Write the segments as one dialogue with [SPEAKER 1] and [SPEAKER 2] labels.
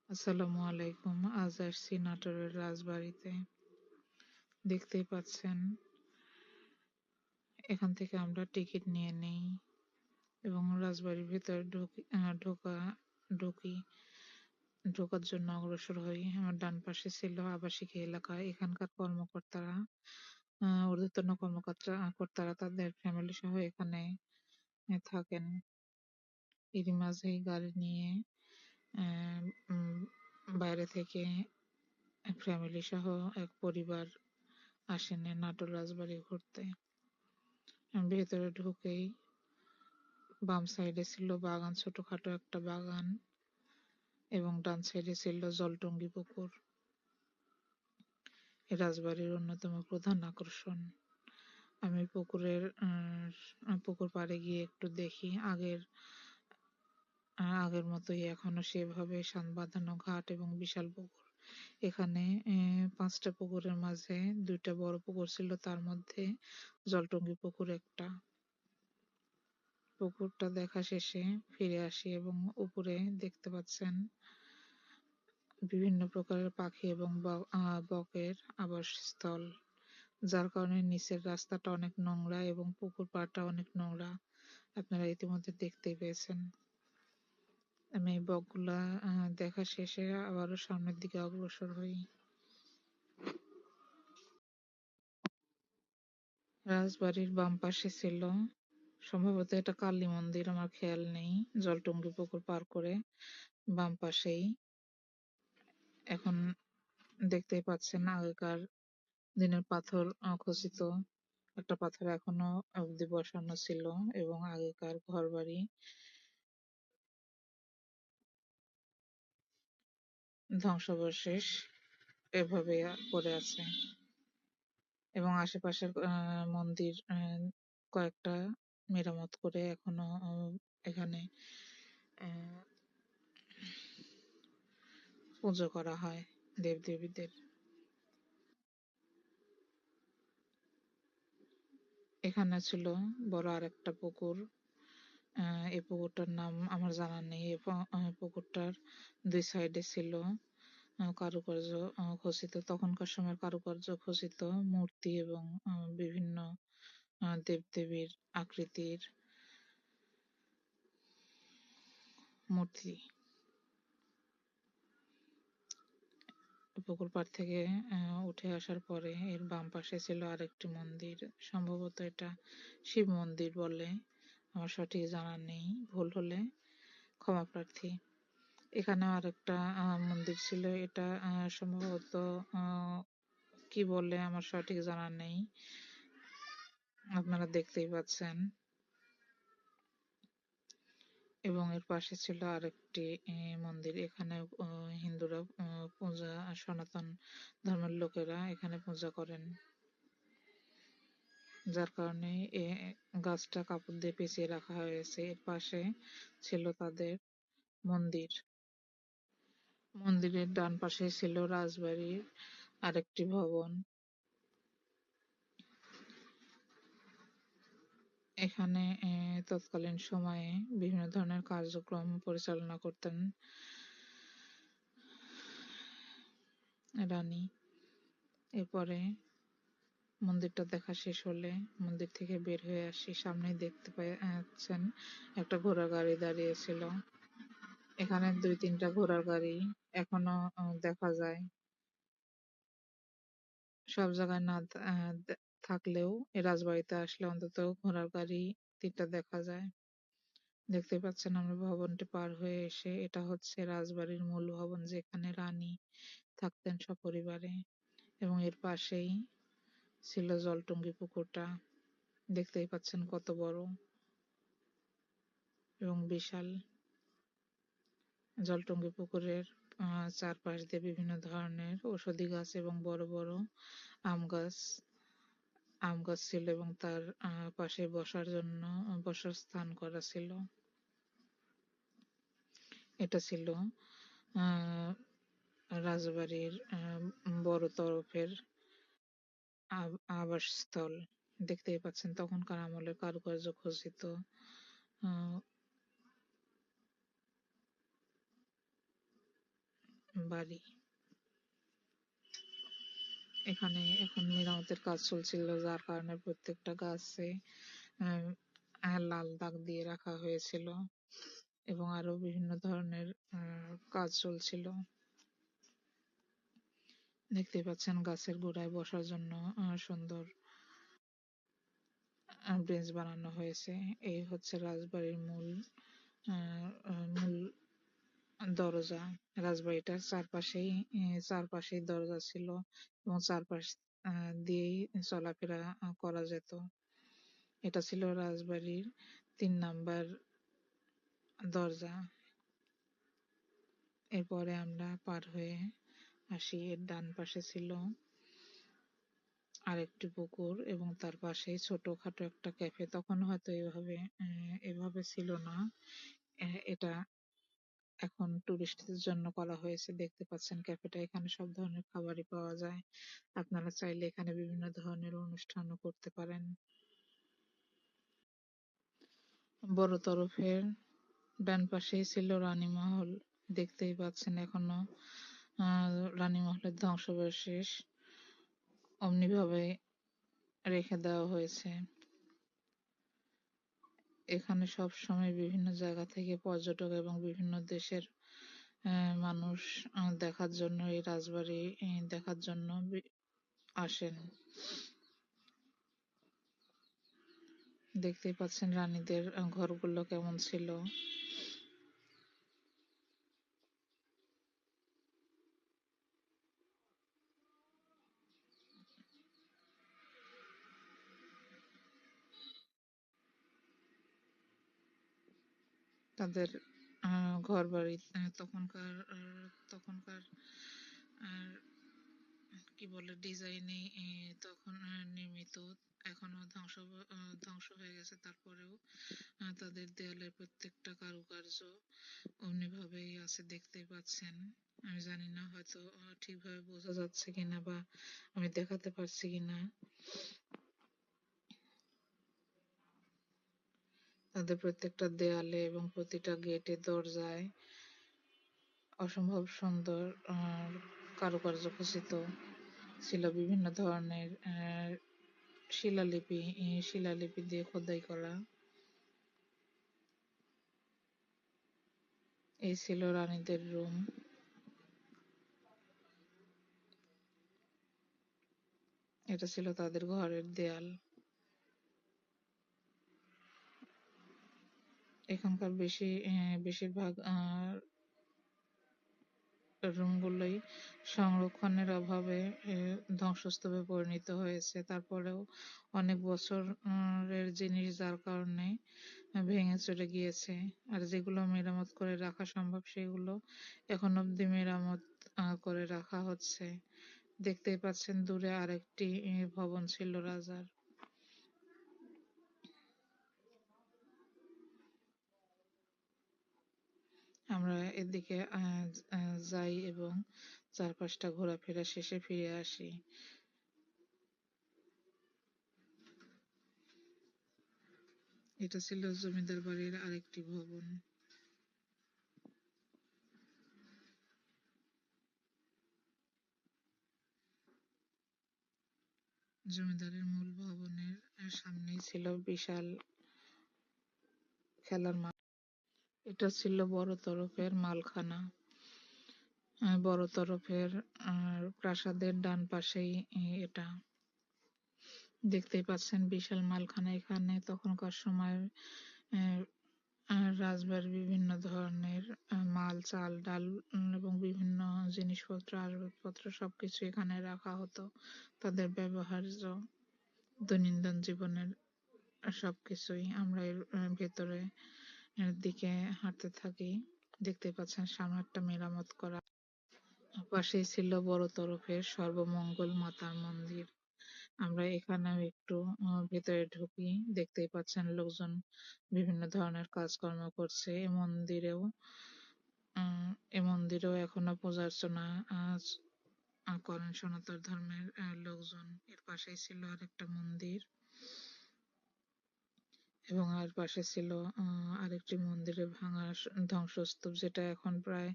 [SPEAKER 1] আসসালামু আলাইকুম। আজ আসছি নাটোরের রাজবাড়িতে। দেখতেই পাচ্ছেন, এখান থেকে আমরা টিকিট নিয়ে নেই এবং রাজবাড়ির ভিতরে ঢুকি। ঢোকার জন্য অগ্রসর হই। আমার ডান পাশে ছিল আবাসিক এলাকা। এখানকার কর্মকর্তারা, ঊর্ধ্বতন কর্মকর্তারা তাদের ফ্যামিলি সহ এখানে থাকেন। এরই মাঝেই গাড়ি নিয়ে আহ, উম, বাইরে থেকে ফ্যামিলি সহ এক পরিবার আসেন নাটোর রাজবাড়ি ঘুরতে। ভেতরে ঢুকেই বাম সাইডে ছিল বাগান, ছোটখাটো একটা বাগান, এবং ডান সাইডে ছিল জলটুঙ্গি পুকুর। এ রাজবাড়ির অন্যতম প্রধান আকর্ষণ। আমি পুকুর পাড়ে গিয়ে একটু দেখি। আগের মতোই এখনো সেভাবে সান বাঁধানো ঘাট এবং বিশাল পুকুর। এখানে 5টা পুকুরের মাঝে 2টা বড় পুকুর ছিল, তার মধ্যে জলটুঙ্গি পুকুর একটা। পুকুরটা দেখা শেষে ফিরে আসি এবং উপরে দেখতে পাচ্ছেন বিভিন্ন প্রকারের পাখি এবং বকের আবাসস্থল, যার কারণে নিচের রাস্তাটা অনেক নোংরা এবং পুকুর পাড়টা অনেক নোংরা। আপনারা ইতিমধ্যে দেখতেই পেয়েছেন। আমি এই বকগুলা দেখা শেষে আবারও সামনের দিকে অগ্রসর হই। রাজবাড়ির বাম পাশে ছিল সম্ভবত এটা কালী মন্দির, আমার খেয়াল নেই। জলটুঙ্গি পুকুর পার করে বাম পাশেই এখন দেখতেই পাচ্ছেন আগেকার দিনের পাথর খচিত একটা পাথর এখনো অব্দি বসানো ছিল, এবং আগেকার ঘরবাড়ি ধ্বংসাবশেষ এভাবে পড়ে আছে। এবং আশেপাশের মন্দির কয়েকটা মেরামত করে এখনো এখানে আহ, পুজো করা হয় দেবদেবীদের। এখানে ছিল বড় আরেকটা পুকুর। এই পুকুরটার নাম আমার জানা নেই। পুকুরটার 2 সাইডে ছিল কারুকার্য খচিত, তখনকার সময়ের কারুকার্য খচিত মূর্তি এবং বিভিন্ন দেবদেবীর আকৃতির মূর্তি। পুকুর পাড় থেকে উঠে আসার পরে এর বাম পাশে ছিল আরেকটি মন্দির। সম্ভবত এটা শিব মন্দির বলে, আমার সঠিক জানা নেই, ভুল হলে ক্ষমা প্রার্থী। এখানে আরেকটা মন্দির ছিল, এটা সম্ভবত কি বলে আমার সঠিক জানা নেই, আপনারা দেখতেই পাচ্ছেন। এবং এর পাশে ছিল আরেকটি মন্দির। এখানে হিন্দুরা পূজা, সনাতন ধর্মের লোকেরা এখানে পূজা করেন, যার কারণে গাছটা কাপড় দিয়ে পেঁচিয়ে রাখা হয়েছে। এর পাশে ছিল তাদের মন্দির। মন্দিরের ডান পাশে ছিল রাজবাড়ির আরেকটি ভবন। এখানে তৎকালীন সময়ে বিভিন্ন ধরনের কার্যক্রম পরিচালনা করতেন রানী। এরপরে মন্দিরটা দেখা শেষ হলে মন্দির থেকে বের হয়ে আসি। সামনেই দেখতে পাচ্ছেন একটা ঘোড়ার গাড়ি দাঁড়িয়ে ছিল। এখানে 2-3টা ঘোড়ার গাড়ি এখনো দেখা যায়। সব জায়গায় না থাকলেও এই রাজবাড়িতে আসলে অন্তত ঘোড়ার গাড়ি 3টা দেখা যায়। দেখতে পাচ্ছেন আমরা ভবনটি পার হয়ে এসে, এটা হচ্ছে রাজবাড়ির মূল ভবন, যেখানে রানী থাকতেন সপরিবারে। এবং এর পাশেই ছিল জলটুঙ্গি পুকুরটা। দেখতেই পাচ্ছেন কত বড় এবং বিশাল। জলটুঙ্গি পুকুরের চারপাশ দিয়ে বিভিন্ন ধরনের ঔষধি গাছ এবং বড় বড় আম গাছ ছিল, এবং তার পাশে বসার স্থান করা ছিল। এটা ছিল আহ রাজবাড়ির বড় তরফের আবাসস্থল। দেখতেই পাচ্ছেন তখনকার আমলের কারুকার্য খচিত আহ বাড়ি। এখানে এখন মেরামতের কাজ চলছিল, যার কারণে প্রত্যেকটা গাছে লাল দাগ দিয়ে রাখা হয়েছিল এবং আরো বিভিন্ন ধরনের কাজ চলছিল। দেখতে পাচ্ছেন গাছের গোড়ায় বসার জন্য সুন্দর বেঞ্চ বানানো হয়েছে। এই হচ্ছে রাজবাড়ির মূল দরজা। রাজবাড়িটার চারপাশেই দরজা ছিল এবং চারপাশ দিয়েই চলাফেরা করা যেত। এটা ছিল রাজবাড়ির 3 নাম্বার দরজা। এরপরে আমরা পার হয়ে আসি, এর ডান পাশে ছিল আরেকটি পুকুর এবং তার পাশেই ছোটখাটো একটা ক্যাফে। তখন হয়তো এভাবে ছিল না। এটা এখন টুরিস্টদের জন্য করা হয়েছে। দেখতে পাচ্ছেন ক্যাফেটা, এখানে সব ধরনের খাবারই পাওয়া যায়। আপনারা চাইলে এখানে বিভিন্ন ধরনের অনুষ্ঠানও করতে পারেন। বড় তরফের ডান পাশেই ছিল রানীমহল। দেখতেই পাচ্ছেন এখনো রানীমহলের ধ্বংসাবশেষ অমনিভাবে রেখে দেওয়া হয়েছে। এখানে সব সময় বিভিন্ন জায়গা থেকে পর্যটক এবং বিভিন্ন দেশের মানুষ দেখার জন্য এই রাজবাড়ি দেখার জন্য আসেন। দেখতেই পাচ্ছেন রানীদের ঘরগুলো কেমন ছিল। তাদের ঘর বাড়ি তখনকার কি বলে ডিজাইনে তখন নির্মিত। এখনো ধ্বংস হয়ে গেছে, তারপরেও তাদের দেয়ালের প্রত্যেকটা কারুকার্য অমনিভাবেই আছে। দেখতেই পাচ্ছেন। আমি জানি না হয়তো ঠিকভাবে বোঝা যাচ্ছে কিনা বা আমি দেখাতে পারছি কিনা। তাদের প্রত্যেকটা দেয়ালে এবং প্রতিটা গেটে দরজায় অসম্ভব সুন্দর কারুকার্য খচিত ছিল। বিভিন্ন ধরনের শিলালিপি দিয়ে খোদাই করা। এই ছিল রানীদের রুম। এটা ছিল তাদের ঘরের দেয়াল। এখানকার বেশিরভাগ রুমগুলোই সংরক্ষণের অভাবে ধ্বংসস্তূপে পরিণত হয়েছে। তারপরেও অনেক বছরের জিনিস, যার কারণে ভেঙে চলে গিয়েছে। আর যেগুলো মেরামত করে রাখা সম্ভব সেগুলো এখন অবধি মেরামত করে রাখা হচ্ছে। দেখতেই পাচ্ছেন দূরে আরেকটি ভবন ছিল রাজার। আমরা এদিকে যাই এবং চারপাশটা ঘোরাফেরা শেষে ফিরে আসি। এটা ছিল জমিদার বাড়ির আরেকটি ভবন। জমিদারের মূল ভবনের সামনেই ছিল বিশাল খেলার মাঠ। এটা ছিল বড় তরফের মালখানা। বড় তরফের প্রাসাদের ডান পাশেই এটা। দেখতেই পাচ্ছেন বিশাল মালখানা। এখানে তখনকার সময় রাজবাড়ির বিভিন্ন ধরনের মাল, চাল, ডাল এবং বিভিন্ন জিনিসপত্র, আসবাবপত্র সবকিছু এখানে রাখা হতো। তাদের ব্যবহার্য দৈনন্দিন জীবনের সবকিছুই। আমরা এর ভেতরে দিকে হাঁটতে থাকি। দেখতে পাচ্ছেন সামনে একটা মেরামত করা। পাশেই ছিল বড় তরফের সর্বমঙ্গল মাতার মন্দির। আমরা এখানেও একটু ভেতরে ঢুকি। দেখতেই পাচ্ছেন লোকজন বিভিন্ন ধরনের কাজকর্ম করছে। এ মন্দিরেও এখনো পূজা অর্চনা করেন সনাতন ধর্মের লোকজন। এর পাশেই ছিল আরেকটা মন্দির এবং আর পাশে ছিল আরেকটি মন্দিরের ভাঙা ধ্বংসস্তূপ, যেটা এখন প্রায়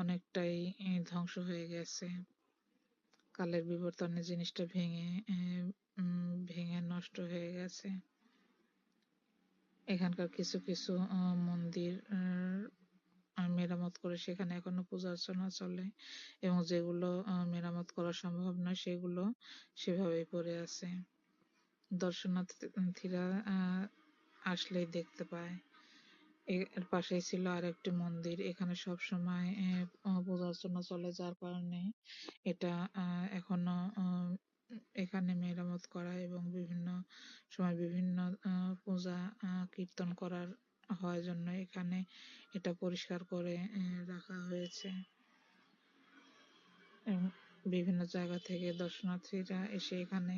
[SPEAKER 1] অনেকটাই ধ্বংস হয়ে গেছে। কালের বিবর্তনে জিনিসটা ভেঙে নষ্ট হয়ে গেছে। এখানকার কিছু কিছু মন্দির মেরামত করে সেখানে এখনো পূজা অর্চনা চলে, এবং যেগুলো মেরামত করা সম্ভব নয় সেগুলো সেভাবেই পড়ে আছে। দর্শনার্থীরা আসলেই দেখতে পায়। এর পাশেই ছিল আরেকটি মন্দির। এখানে সবসময় পূজা অর্চনা চলে, যার কারণে এটা এখনো এখানে মেরামত করা এবং বিভিন্ন সময় বিভিন্ন পূজা কীর্তন করার হয় জন্য এখানে এটা পরিষ্কার করে রাখা হয়েছে। এবং বিভিন্ন জায়গা থেকে দর্শনার্থীরা এসে এখানে,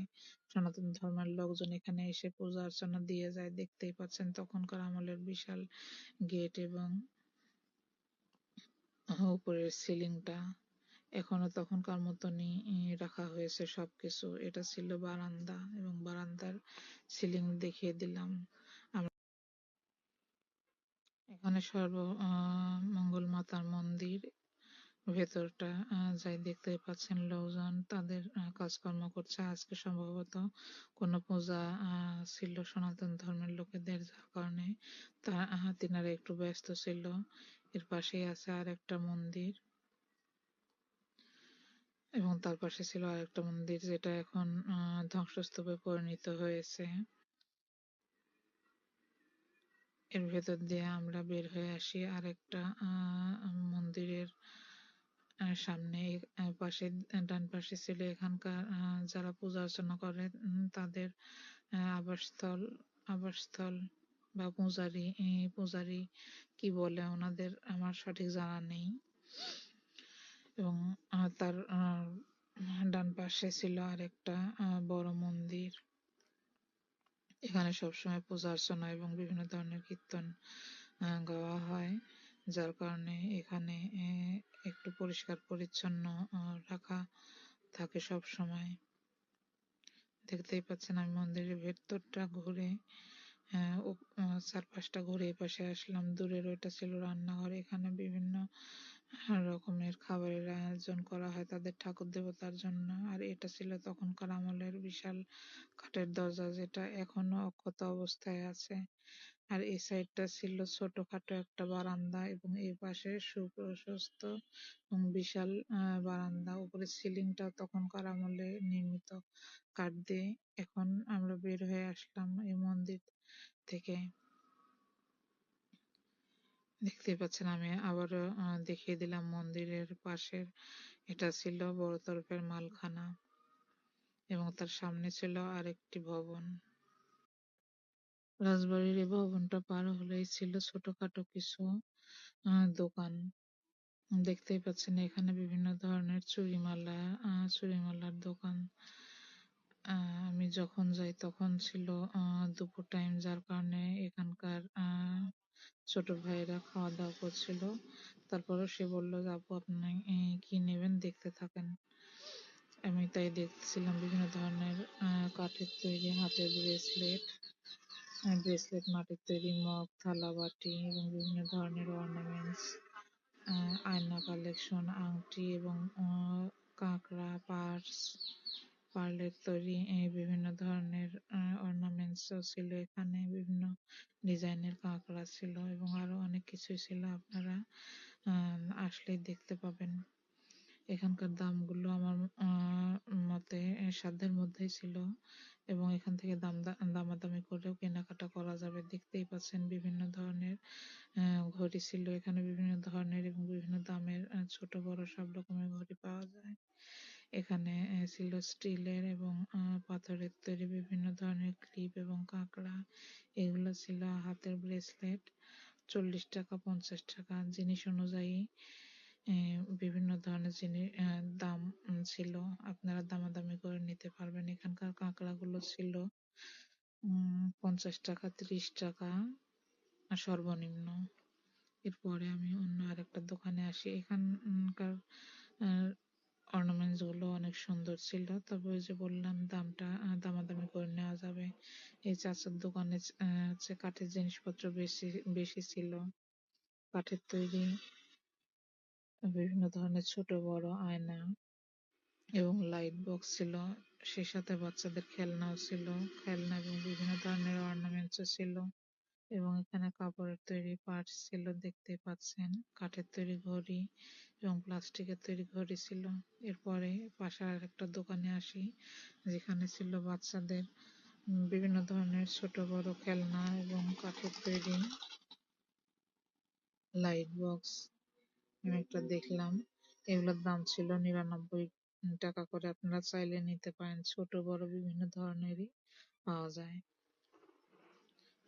[SPEAKER 1] সনাতন ধর্মের লোকজন এখানে এসে পূজা অর্চনা দিয়ে যায়। দেখতেই পাচ্ছেন তখনকার আমলের বিশাল গেট এবং উপরের সিলিংটা এখনো তখনকার মতনই রাখা হয়েছে সবকিছু। এটা ছিল বারান্দা, এবং বারান্দার সিলিং দেখিয়ে দিলাম। এখানে মঙ্গল মাতার মন্দির। ভেতরটা যাই দেখতে পাচ্ছেন লোকজন তাদের কাজকর্ম করছে। আজকে সম্ভবত কোনো পূজা ছিল সনাতন ধর্মের লোকেদের, যার কারণে তিনারা একটু ব্যস্ত ছিল। এর পাশেই আছে আর একটা মন্দির, এবং তার পাশে ছিল আরেকটা মন্দির যেটা এখন ধ্বংসস্তূপে পরিণত হয়েছে। এর ভেতর দিয়ে আমরা বের হয়ে আসি আরেকটা মন্দিরের সামনে। পাশে ডান পাশে ছিল এখানকার যারা পূজা অর্চনা করে তাদের আবাসস্থল আবাসস্থল বা পূজারি কি বলে ওনাদের আমার সঠিক জানা নেই। এবং তার ডান পাশে ছিল আরেকটা বড় মন্দির। এখানে সবসময় পূজা অর্চনা এবং বিভিন্ন ধরনের কীর্তন গাওয়া হয়, যার কারণে এখানে একটু পরিষ্কার পরিচ্ছন্ন রাখা থাকে সব সময়। দেখতেই পাচ্ছেন আমি মন্দিরের ভেতরটা ঘুরে চারপাশটা ঘুরে এই পাশে আসলাম। দূরের ওইটা ছিল রান্নাঘর। এখানে বিভিন্ন রকমের খাবারের আয়োজন করা হয় তাদের ঠাকুর দেবতার জন্য। আর এটা ছিল তখনকার আমলের বিশাল কাঠের দরজা, যেটা এখনো অক্ষত অবস্থায় আছে। আর এই সাইডটা ছিল ছোটখাটো একটা বারান্দা, এবং এই পাশে সুপ্রশস্ত এবং বিশাল বারান্দা। উপরে সিলিংটা তখনকার আমলে নির্মিত কাঠ দিয়ে। এখন আমরা বের হয়ে আসলাম এই মন্দির থেকে। দেখতেই পাচ্ছেন আমি আবারও দেখিয়ে দিলাম মন্দিরের পাশের, এটা ছিল বড় তরফের মালখানা, এবং তার সামনে ছিল আরেকটি ভবন। রাজবাড়ির এই ভবনটা পার হলেই ছিল ছোটখাটো কিছু দোকান। দেখতেই পাচ্ছেন এখানে বিভিন্ন ধরনের চুড়িমালার দোকান। আমি যখন যাই তখন ছিল দুপুর টাইম, যার কারণে এখানকার ছোট ভাইয়েরা খাওয়া দাওয়া করছিল। তারপরও সে বলল যে আপু আপনি কি নেবেন দেখতে থাকেন। আমি তাই দেখছিলাম বিভিন্ন ধরনের কাঠের তৈরি হাতের ব্রেসলেট, মাটির তৈরি মগ, থালা বাটি এবং বিভিন্ন ধরনের অর্নামেন্টস, আয়না কালেকশন, আংটি এবং কাঁকড়া, পার্লের তৈরি বিভিন্ন ধরনের অর্নামেন্টসও ছিল। এখানে বিভিন্ন ডিজাইনের কাঁকড়া ছিল এবং আরো অনেক কিছুই ছিল, আপনারা আসলেই দেখতে পাবেন। এখানকার দামগুলো আমার মতে সাধ্যের মধ্যেই ছিল, এবং এখান থেকে দামাদামি করেও কেনাকাটা করা যাবে। দেখতেই পাচ্ছেন বিভিন্ন ধরনের ঘড়ি ছিল এখানে, বিভিন্ন ধরনের এবং বিভিন্ন দামের ছোট বড় সব রকমের ঘড়ি পাওয়া যায়। এখানে ছিল স্টিলের এবং পাথরের তৈরি বিভিন্ন ধরনের ক্লিপ এবং কাঁকড়া। এগুলো ছিল হাতের ব্রেসলেট। 40 টাকা, 50 টাকা জিনিস অনুযায়ী বিভিন্ন ধরনের জিনিস দাম ছিল। আপনারা দামাদামি করে নিতে পারবেন। এখানকার কাঁকড়াগুলো ছিল 50 টাকা, 30 টাকা সর্বনিম্ন। এরপরে আমি অন্য আরেকটা দোকানে আসি। এখানকার অর্নামেন্টস গুলো অনেক সুন্দর ছিল, তবে ওই যে বললাম দামটা দামাদামি করে নেওয়া যাবে। এই চাচার দোকানে হচ্ছে কাঠের জিনিসপত্র বেশি বেশি ছিল, কাঠের তৈরি বিভিন্ন ধরনের ছোট বড় আয়না এবং লাইট বক্স ছিল। সেই সাথে বাচ্চাদের খেলনাও ছিল, খেলনা এবং বিভিন্ন ধরনের অর্নামেন্টসও ছিল। এবং এখানে কাপড়ের তৈরি পার্টস ছিল, দেখতেই পাচ্ছেন। কাঠের তৈরি ঘড়ি এবং প্লাস্টিকের তৈরি ঘড়ি ছিল। এরপরে পাশে আর একটা দোকানে আসি, যেখানে ছিল বাচ্চাদের বিভিন্ন ধরনের ছোট বড় খেলনা এবং কাঠের তৈরি লাইট বক্স। আমি একটা দেখলাম, এগুলোর দাম ছিল 99 টাকা করে। আপনারা চাইলে নিতে পারেন, ছোট বড় বিভিন্ন ধরনেরই পাওয়া যায়।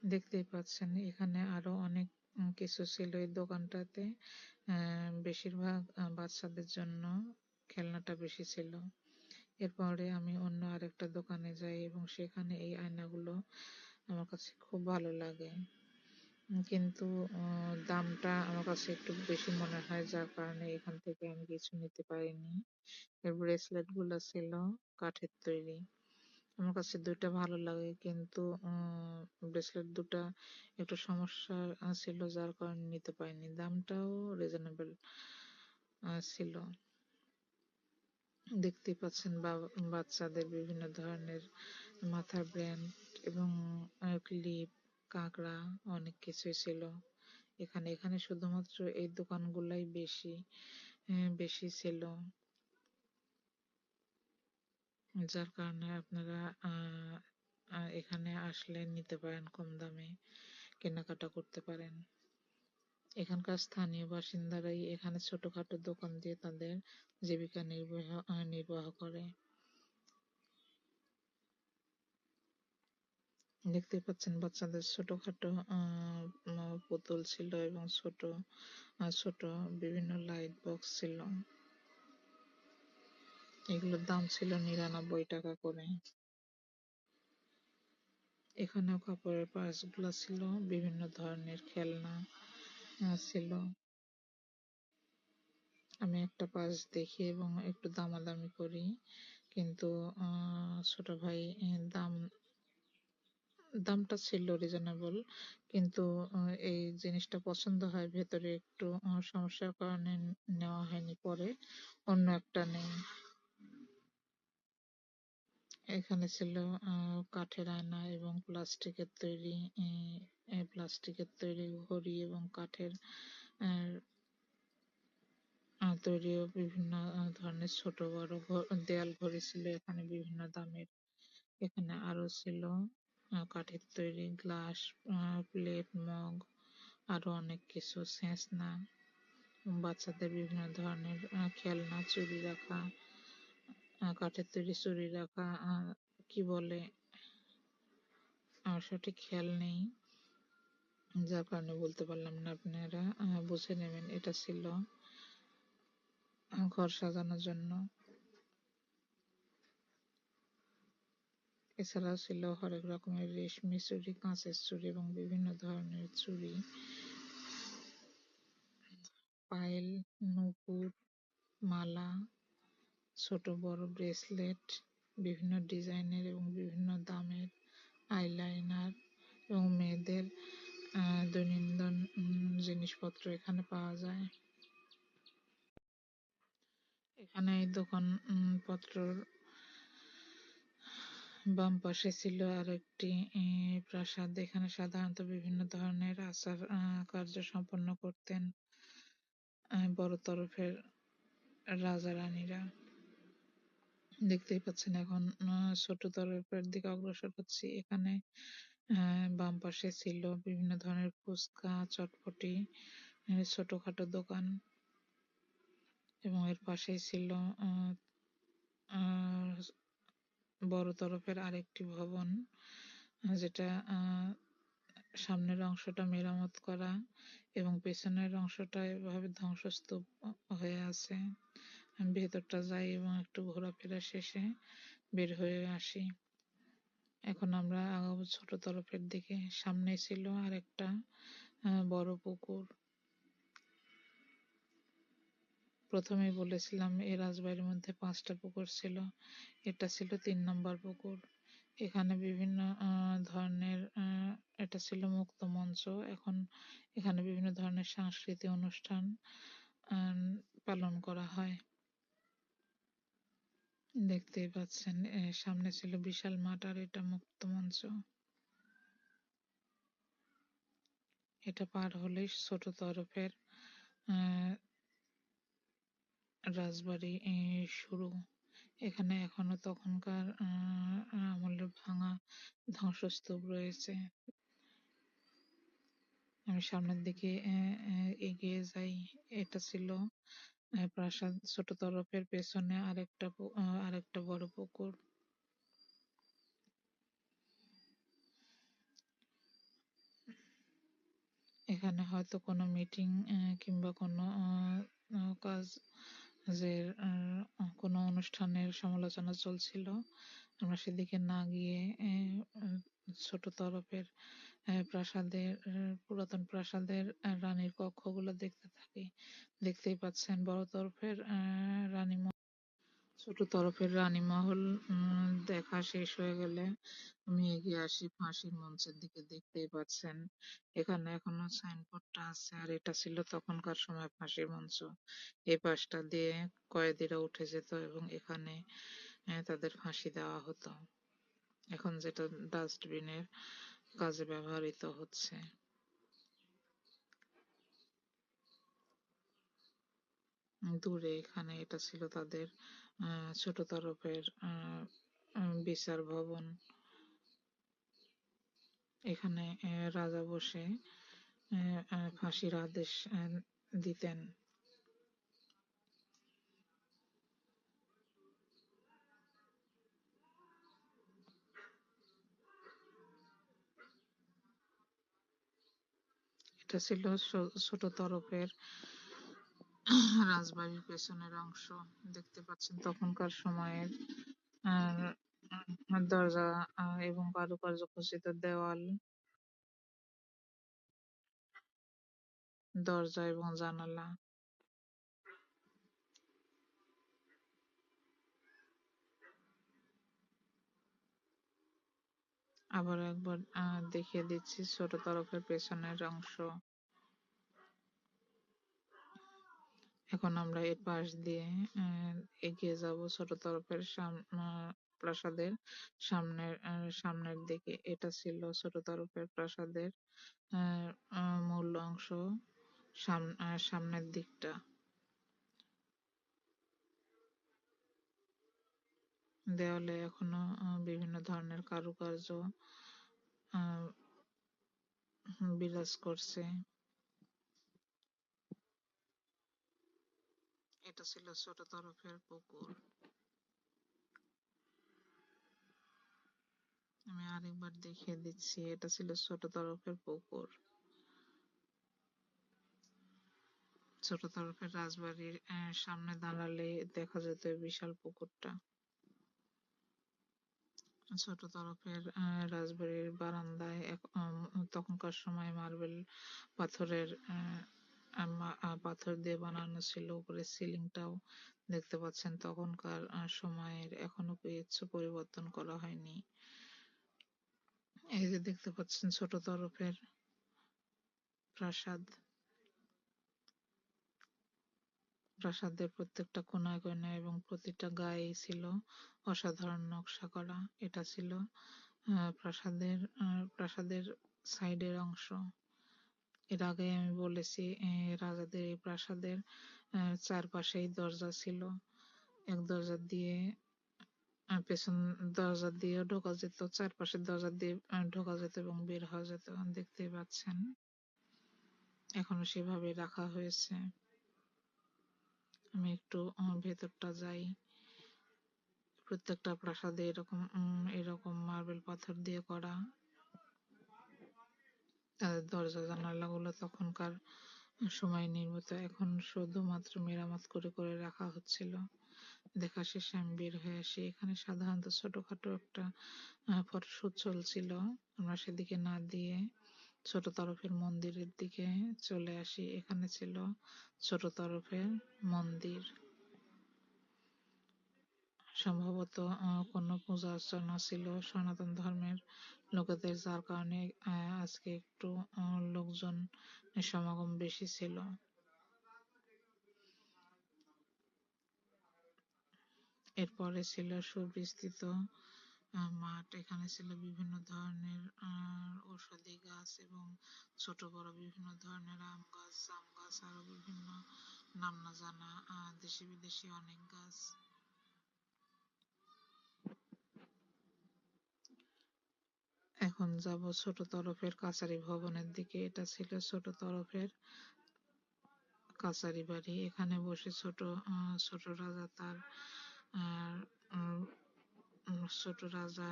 [SPEAKER 1] দেখতেই পাচ্ছেন এখানে আরো অনেক কিছু ছিল এই দোকানটাতে। বেশিরভাগ বাচ্চাদের জন্য খেলনাটা বেশি ছিল। এরপরে আমি অন্য আরেকটা দোকানে যাই এবং সেখানে এই আয়নাগুলো আমার কাছে খুব ভালো লাগে, কিন্তু দামটা আমার কাছে একটু বেশি মনে হয়, যার কারণে এখান থেকে আমি কিছু নিতে পারিনি। এর ব্রেসলেট গুলো ছিল কাঠের তৈরি। আমার কাছে দুইটা ভালো লাগে, কিন্তু ব্রেসলেট দুটা একটু সমস্যা ছিল, যার কারণে নিতে পারিনি। দামটাও রিজনেবল ছিল। দেখতেই পাচ্ছেন বাচ্চাদের বিভিন্ন ধরনের মাথার ব্যান্ড এবং ক্লিপ, কাঁকড়া, অনেক কিছুই ছিল এখানে। এখানে শুধুমাত্র এই দোকানগুলাই বেশি ছিল, যার কারণে আপনারা এখানে আসলে নিতে পারেন, কম দামে কেনাকাটা করতে পারেন। এখানকার স্থানীয় বাসিন্দারাই এখানে ছোটখাটো দোকান দিয়ে তাদের জীবিকা নির্বাহ করে। দেখতে পাচ্ছেন বাচ্চাদের ছোটখাটো পুতুল ছিল এবং ছোট ছোট বিভিন্ন লাইট বক্স ছিল। এগুলোর দাম ছিল 99 টাকা করে। এখানেও কাপড়ের পার্স গুলা ছিল, বিভিন্ন ধরনের খেলনা ছিল। আমি একটা পার্স দেখি এবং একটু দামাদামি করি, কিন্তু ছোট ভাই দামটা ছিল রিজনেবল, কিন্তু এই জিনিসটা পছন্দ হয়, ভেতরে একটু সমস্যার কারণে নেওয়া হয়নি, পরে অন্য একটা নেই। এখানে ছিল কাঠের আয়না এবং প্লাস্টিকের তৈরি ঘড়ি এবং কাঠের তৈরিও বিভিন্ন ধরনের ছোট বড় দেয়াল ঘড়ি ছিল এখানে বিভিন্ন দামের। এখানে আরো ছিল কাঠের তৈরি গ্লাস, প্লেট, মগ, আরো অনেক কিছু, ছেঁচনা, বাচ্চাদের বিভিন্ন ধরনের খেলনা, চুড়ি রাখা, কাঠের তৈরি চুড়ি রাখা, কি বলে আমার সঠিক খেয়াল নেই, যার কারণে বলতে পারলাম না, আপনারা বুঝে নেবেন। এটা ছিল ঘর সাজানোর জন্য। এছাড়াও ছিল হরেক রকমের রেশমি চুড়ি, কাঁচের চুড়ি এবং বিভিন্ন ধরনের চুড়ি, পায়েল, নূপুর, মালা, ছোট বড় ব্রেসলেট, বিভিন্ন ডিজাইনের এবং বিভিন্ন দামের আইলাইনার এবং মেয়েদের দৈনন্দিন জিনিসপত্র এখানে পাওয়া যায়। এখানে এই দোকান পত্রর বাম পাশে ছিল আরেকটি প্রাসাদ। এখানে সাধারণত বিভিন্ন ধরনের আচার কার্য সম্পন্ন করতেন বড় তরফের রাজা রানীরা। দেখতেই পাচ্ছেন এখন ছোট তরফের দিকে অগ্রসর হচ্ছি। এখানে বাম পাশে ছিল বিভিন্ন ধরনের ফুচকা, চটপটি, ছোটখাটো দোকান এবং এর পাশেই ছিল বড় তরফের আরেকটি ভবন, যেটা সামনের অংশটা মেরামত করা এবং পেছনের অংশটা এভাবে ধ্বংসস্তূপ হয়ে আছে। আমি ভেতরটা যাই এবং একটু ঘোরাফেরা শেষে বের হয়ে আসি। এখন আমরা আগাবো ছোট তরফের দিকে। সামনে ছিল আর একটা বড় পুকুর। প্রথমেই বলেছিলাম এই রাজবাড়ির মধ্যে 5টা পুকুর ছিল, এটা ছিল 3 নম্বর পুকুর। এখানে বিভিন্ন ধরনের এটা ছিল মুক্ত মঞ্চ। এখন এখানে বিভিন্ন ধরনের সাংস্কৃতিক অনুষ্ঠান পালন পালন করা হয়। দেখতেই পাচ্ছেন সামনে ছিল বিশাল মাঠ আর এটা মুক্ত মঞ্চ। এটা পার হলেই ছোট তরফের রাজবাড়ি শুরু। এখানে এখনো তখনকার আমলের ভাঙা ধ্বংসস্তূপ রয়েছে। আমি সামনের দিকে এগিয়ে যাই। এটা ছিল প্রাসাদ। ছোট তরফের পেছনে আরেকটা বড় পুকুর। এখানে হয়তো কোনো মিটিং কিংবা কোনো কাজের কোনো অনুষ্ঠানের সমালোচনা চলছিল। আমরা সেদিকে না গিয়ে ছোট তরফের পুরাতন প্রাসাদের রানীর কক্ষগুলো দেখতে থাকি। দেখতেই পাচ্ছেন বড় তরফের রানী ছোট তরফের রানী মহল দেখা শেষ হয়ে গেলে আমি এগিয়ে আসি ফাঁসির মঞ্চের দিকে। দেখতেই পাচ্ছেন এখানে এখনো সাইনবোর্ডটা আছে, আর এটা ছিল তখনকার সময় ফাঁসির মঞ্চ। এই পাশটা দিয়ে কয়েদিরা উঠে যেত এবং এখানে তাদের ফাঁসি দেওয়া হতো। এখন যেটা ডাস্টবিনের কাজে ব্যবহৃত হচ্ছে। দূরে এখানে এটা ছিল তাদের ছোট তরফের বিচার ভবন। এখানে রাজা বসে ফাঁসির আদেশ দিতেন। এটা ছিল ছোট তরফের রাজবাড়ির পেছনের অংশ। দেখতে পাচ্ছেন তখনকার সময়ের দরজা এবং কারুকার্য খচিত দেওয়াল, দরজা এবং জানালা। আবার একবার দেখিয়ে দিচ্ছি ছোট তরফের পেছনের অংশ। এখন আমরা এর পাশ দিয়ে এগিয়ে যাব ছোট তরফের প্রাসাদের সামনের দিকে। এটা ছিল ছোট তরফের প্রাসাদের মূল অংশ। সামনের দিকটা দেওয়ালে এখনো বিভিন্ন ধরনের কারুকার্য বিরাজ করছে। এটা ছিল ছোট তরফের পুকুর। আমি আরেকবার দেখিয়ে দিচ্ছি, এটা ছিল ছোট তরফের পুকুর। ছোট তরফের রাজবাড়ির সামনে দাঁড়ালে দেখা যেত বিশাল পুকুরটা। ছোট তরফের রাজবাড়ির বারান্দায় তখনকার সময় মার্বেল পাথরের পাথর দিয়ে বানানো ছিল। উপরে সিলিংটাও দেখতে পাচ্ছেন তখনকার সময়ের, এখনো কিছু পরিবর্তন করা হয়নি। এই যে দেখতে পাচ্ছেন ছোট তরফের প্রাসাদ। প্রাসাদের প্রত্যেকটা কোনায় কোনায় এবং প্রতিটা গায়ে ছিল অসাধারণ নকশা করা। এটা ছিল প্রাসাদের সাইডের অংশ। এর আগে আমি বলেছি রাজাদের এই প্রাসাদের চারপাশেই দরজা ছিল। এক দরজা দিয়ে পেছন দরজা দিয়ে ঢোকা যেত, চারপাশের দরজা দিয়ে ঢোকা যেত এবং বের হওয়া যেত। দেখতেই পাচ্ছেন এখনো সেভাবে রাখা হয়েছে। আমি একটু ভেতরটা যাই। প্রত্যেকটা প্রাসাদে এরকম মার্বেল পাথর দিয়ে করা। তাদের দরজা জানালাগুলো তখনকার সময় নির্মিত, এখন শুধুমাত্র মেরামত করে করে রাখা হচ্ছিল। দেখা শেষে আমি বের হয়ে আসি। এখানে সাধারণত ছোটখাটো একটা ফটোশুট চলছিল। আমরা সেদিকে না দিয়ে ছোট তরফের মন্দিরের দিকে চলে আসি। এখানে ছিল ছোট তরফের মন্দির। সম্ভবত কোনো পূজা অর্চনা ছিল সনাতন ধর্মের লোকেদের, যার কারণে আজকে একটু লোকজন সমাগম বেশি ছিল। এরপরে ছিল সুবিস্তৃত মাঠ। এখানে ছিল বিভিন্ন ধরনের ঔষধি গাছ এবং ছোট বড় বিভিন্ন ধরনের আম গাছ, জাম গাছ, আরো বিভিন্ন নাম না জানা দেশি বিদেশি অনেক গাছ। এখন যাব ছোট তরফের কাছারি ভবনের দিকে। এটা ছিল ছোট তরফের কাছারি বাড়ি। এখানে বসে ছোট রাজা তার ছোট রাজা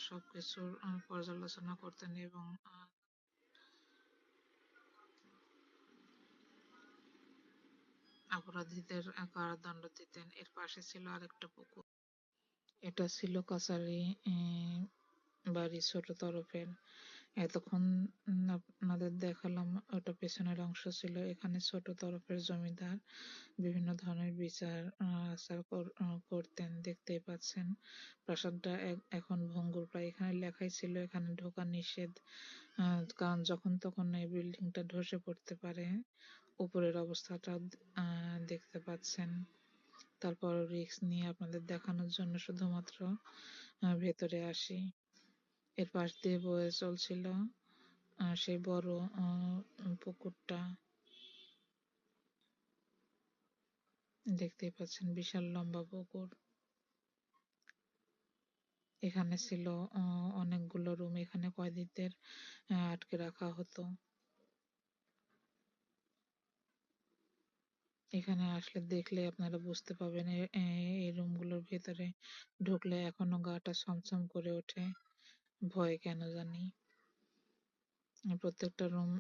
[SPEAKER 1] সবকিছুর পর্যালোচনা করতেন এবং অপরাধীদের কারাদণ্ড দিতেন। এর পাশে ছিল আরেকটা পুকুর। এটা ছিল কাছারি বাড়ি ছোট তরফের। এতক্ষণ আপনাদের দেখালাম ওটা পেছনের অংশ ছিল। এখানে ছোট তরফের জমিদার বিভিন্ন ধরনের বিচার আচার করতেন, দেখতেই পাচ্ছেন। প্রাসাদটা এখন ভঙ্গুর প্রায়। এখানে লেখাই ছিল এখানে ঢোকা নিষেধ, কারণ যখন তখন এই বিল্ডিংটা ধসে পড়তে পারে। উপরের অবস্থাটা দেখতে পাচ্ছেন। তারপর রিস্ক নিয়ে আপনাদের দেখানোর জন্য শুধুমাত্র ভেতরে আসি। এর পাশ দিয়ে বয়ে চলছিল সেই বড় পুকুরটা, দেখতেই পাচ্ছেন বিশাল লম্বা পুকুর। এখানে ছিল অনেকগুলো রুম। এখানে কয়েদিদের আটকে রাখা হতো। এখানে আসলে দেখলে আপনারা বুঝতে পারবেন এই রুমগুলোর ভেতরে ঢুকলে এখনো গাটা ছমছম করে ওঠে, ভয় কেন জানি। প্রত্যেকটা রুম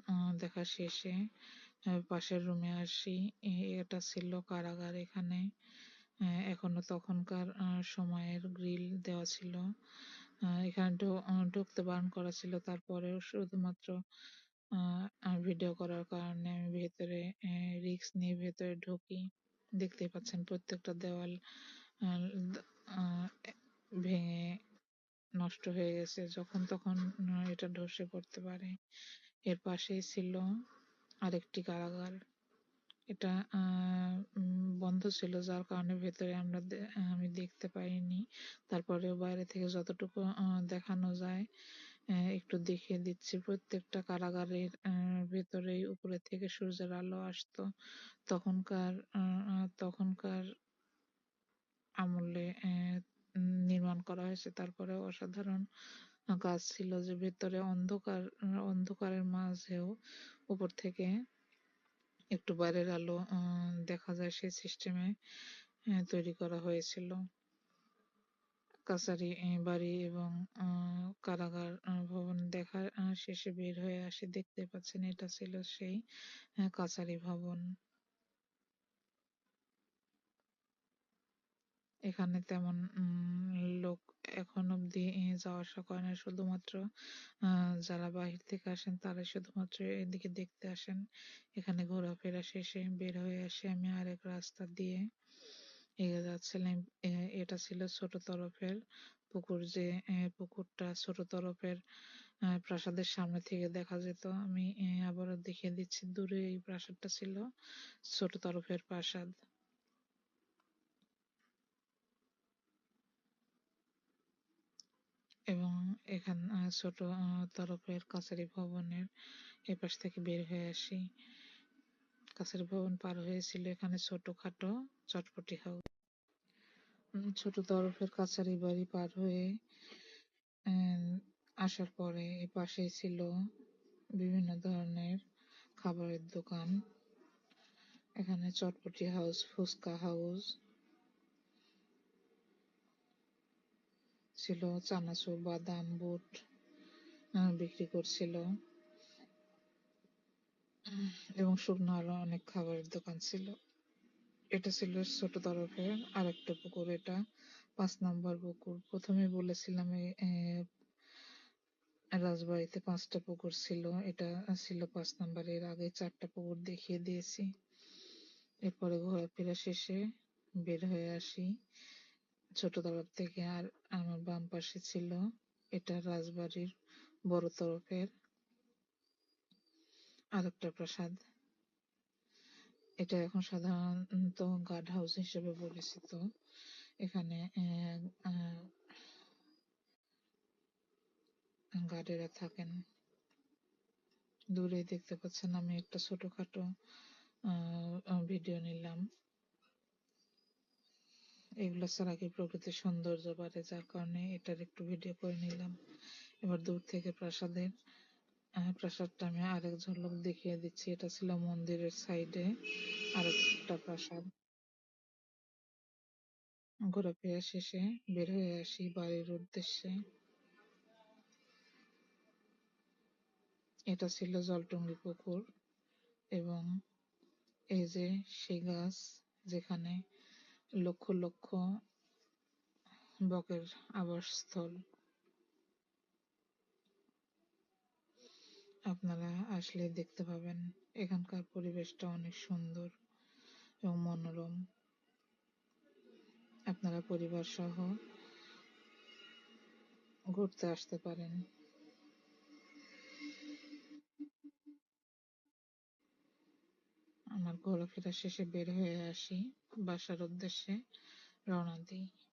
[SPEAKER 1] দেখা শেষে পাশের রুমে আসি। এটা ছিল কারাগার। এখানে এখনো তখনকার সময়ের গ্রিল দেওয়া ছিল। এখানে ঢুকতে বারণ করা ছিল, তারপরেও শুধুমাত্র ভিডিও করার কারণে আমি ভেতরে রিস্ক নিয়ে ভেতরে ঢুকি। দেখতেই পাচ্ছেন প্রত্যেকটা দেওয়াল ভেঙে নষ্ট হয়ে গেছে, যখন তখন এটা ধসে পড়তে পারে। এর পাশেই ছিল আরেকটি কারাগার। এটা বন্ধ ছিল, যার কারণে ভেতরে আমি দেখতে পাইনি। তারপরেও বাইরে থেকে যতটুকু দেখানো যায় একটু দেখিয়ে দিচ্ছি। প্রত্যেকটা কারাগারের ভেতরেই উপরে থেকে সূর্যের আলো আসতো। তখনকার আমলে নির্মাণ করা হয়েছে। তারপরে অসাধারণ কাজ ছিল যে ভেতরে অন্ধকারের মাঝেও উপর থেকে একটু বাইরের আলো দেখা যায়, সেই সিস্টেমে তৈরি করা হয়েছিল। কাছারি বাড়ি এবং কারাগার ভবন দেখা শেষে বের হয়ে আসি। দেখতে পাচ্ছেন এটা ছিল সেই কাছারি ভবন। এখানে তেমন লোক এখন অব্দি যাওয়া আসা করে না, শুধুমাত্র যারা বাহির থেকে আসেন তারাই শুধুমাত্র এদিকে দেখতে আসেন। এখানে ঘোরাফেরা শেষে বের হয়ে আসে আমি আরেক রাস্তা দিয়ে এগিয়ে যাচ্ছিলাম। এটা ছিল ছোট তরফের পুকুর। যে পুকুরটা ছোট তরফের প্রাসাদের সামনে থেকে দেখা যেত। আমি আবারও দেখিয়ে দিচ্ছি, দূরে এই প্রাসাদটা ছিল ছোট তরফের প্রাসাদ। এবং এখান ছোট তরফের কাছারি ভবনের এপাশ থেকে বের হয়ে আসি। কাছারি ভবন পার হয়েছিল এখানে ছোটখাটো চটপটি হাউস। ছোট তরফের কাছারি বাড়ি পার হয়ে আসার পরে এ পাশেই ছিল বিভিন্ন ধরনের খাবারের দোকান। এখানে চটপটি হাউস, ফুচকা হাউস ছিল, চানাচুর, বাদাম, বুট বিক্রি করছিল এবং শুকনো আরো অনেক খাবারের দোকান ছিল। এটা ছিল ছোট তরফের আরেকটা পুকুর। এটা 5 নম্বর পুকুর। প্রথমে বলেছিলাম রাজবাড়িতে 5টা পুকুর ছিল, এটা ছিল 5 নম্বর। এর আগে 4টা পুকুর দেখিয়ে দিয়েছি। এরপরে ঘোরাফেরা শেষে বের হয়ে আসি ছোট তরফ থেকে। আর আমার বাম পাশে ছিল এটা রাজবাড়ির বড় তরফের আরেকটা প্রাসাদ। এটা এখন সাধারণত গার্ড হাউস হিসেবে পরিচিত। এখানে গার্ডেরা থাকেন। দূরে দেখতে পাচ্ছেন আমি একটা ছোটখাটো ভিডিও নিলাম। এগুলো ছাড়া কি প্রকৃতির সৌন্দর্য বাড়ে, যার কারণে এটার একটু ভিডিও করে নিলাম। এবার দূর থেকে প্রাসাদটা আমি আরেক ঝলক দেখিয়ে দিচ্ছি। এটা ছিল মন্দিরের সাইডে আরেকটা প্রাসাদ। ঘোরাফেরা শেষে বের হয়ে আসি বাড়ির উদ্দেশ্যে। এটা ছিল জলটুঙ্গি পুকুর এবং এই যে সেই গাছ যেখানে লক্ষ লক্ষ বকের আবাসস্থল। আপনারা আসলে দেখতে পাবেন, এখানকার পরিবেশটা অনেক সুন্দর এবং মনোরম। আপনারা পরিবার সহ ঘুরতে আসতে পারেন। আমার ঘোরাফেরা শেষে বের হয়ে আসি, বাসার উদ্দেশ্যে রওনা দিই।